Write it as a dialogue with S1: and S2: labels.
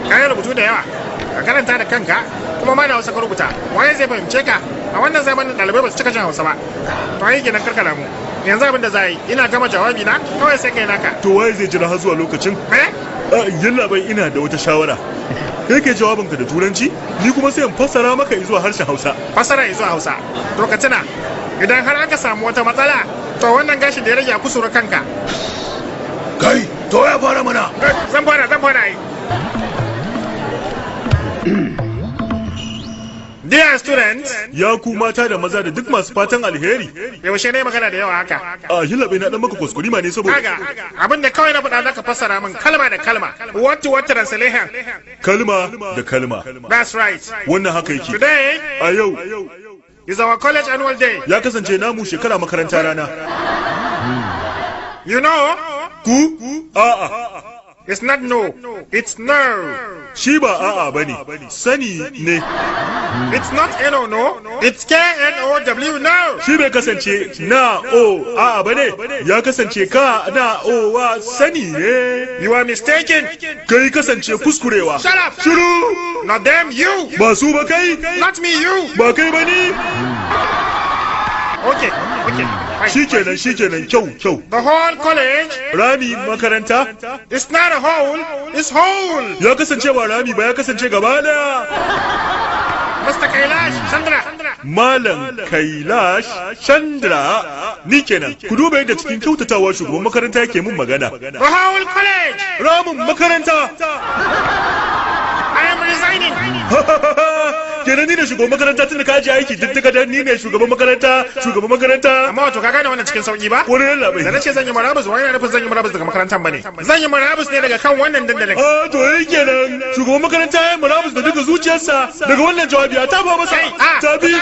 S1: kayan rubutu da yawa ka karanta da kanka kuma ma da Hausa ka rubuta waye zai fahimce ka a wannan zamanin ɗalibai ba su cika jin Hausa ba to ai kenan karkara mu yanzu abin da za yi ina gama jawabi na kawai sai kai naka
S2: to waye zai jira har zuwa lokacin yalla bai ina da wata shawara kai ke jawabinka da turanci ni kuma sai in fassara maka zuwa harshen Hausa
S1: fassara zuwa Hausa to ka tuna idan har aka samu wata matsala to wannan gashin da ya rage a kusura kanka
S2: kai to ya fara mana
S1: zan fara ai Dear students,
S2: ya ku mata da maza da duk masu fatan alheri.
S1: Yaushe ne magana da yawa haka?
S2: Hilabe na dan maka kuskure ma ne saboda.
S1: Abin da kawai na faɗa zaka fassara min kalma da kalma. What to what translation?
S2: Kalma da kalma.
S1: That's right.
S2: Wannan haka yake.
S1: Today,
S2: a yau
S1: is our college annual day.
S2: Ya kasance namu shekara makaranta rana.
S1: You know?
S2: Ku? A'a.
S1: It's not no, it's no.
S2: Shi ba a'a bane, sani ne.
S1: It's not no, it's K-N-O-W, no.
S2: Shi bai kasance na o a'a bane, ya kasance ka na o wa sani ne.
S1: You are mistaken.
S2: Kai kasance kuskurewa.
S1: Shut up.
S2: Shiru.
S1: Not them, you.
S2: Ba su ba kai.
S1: Not me, you.
S2: Ba kai ba ni.
S1: Okay.
S2: Shikenan kyau.
S1: The whole college.
S2: Rami makaranta.
S1: It's not a hole, it's whole.
S2: Ya kasance ba rami ba ya kasance gaba daya.
S1: Mr. Kailash Chandra.
S2: Malam Kailash Chandra ni kenan. Ku duba yadda cikin kyautatawa shugaban makaranta yake mun magana.
S1: The whole college.
S2: Ramin makaranta.
S1: I am resigning.
S2: Kenan ni ne shugaban makaranta tun da ka ajiye aiki duk daga ni ne shugaban makaranta.
S1: Amma wato ka gane wannan cikin sauki ba?
S2: Wani yalla bai.
S1: Da nace zan yi marabus wai ina nufin zan yi marabus daga makarantar bane. Zan yi marabus ne daga kan wannan dandalin.
S2: To yi kenan shugaban makaranta ya marabus da duka zuciyarsa daga wannan jawabi a tafa masa. Tabi.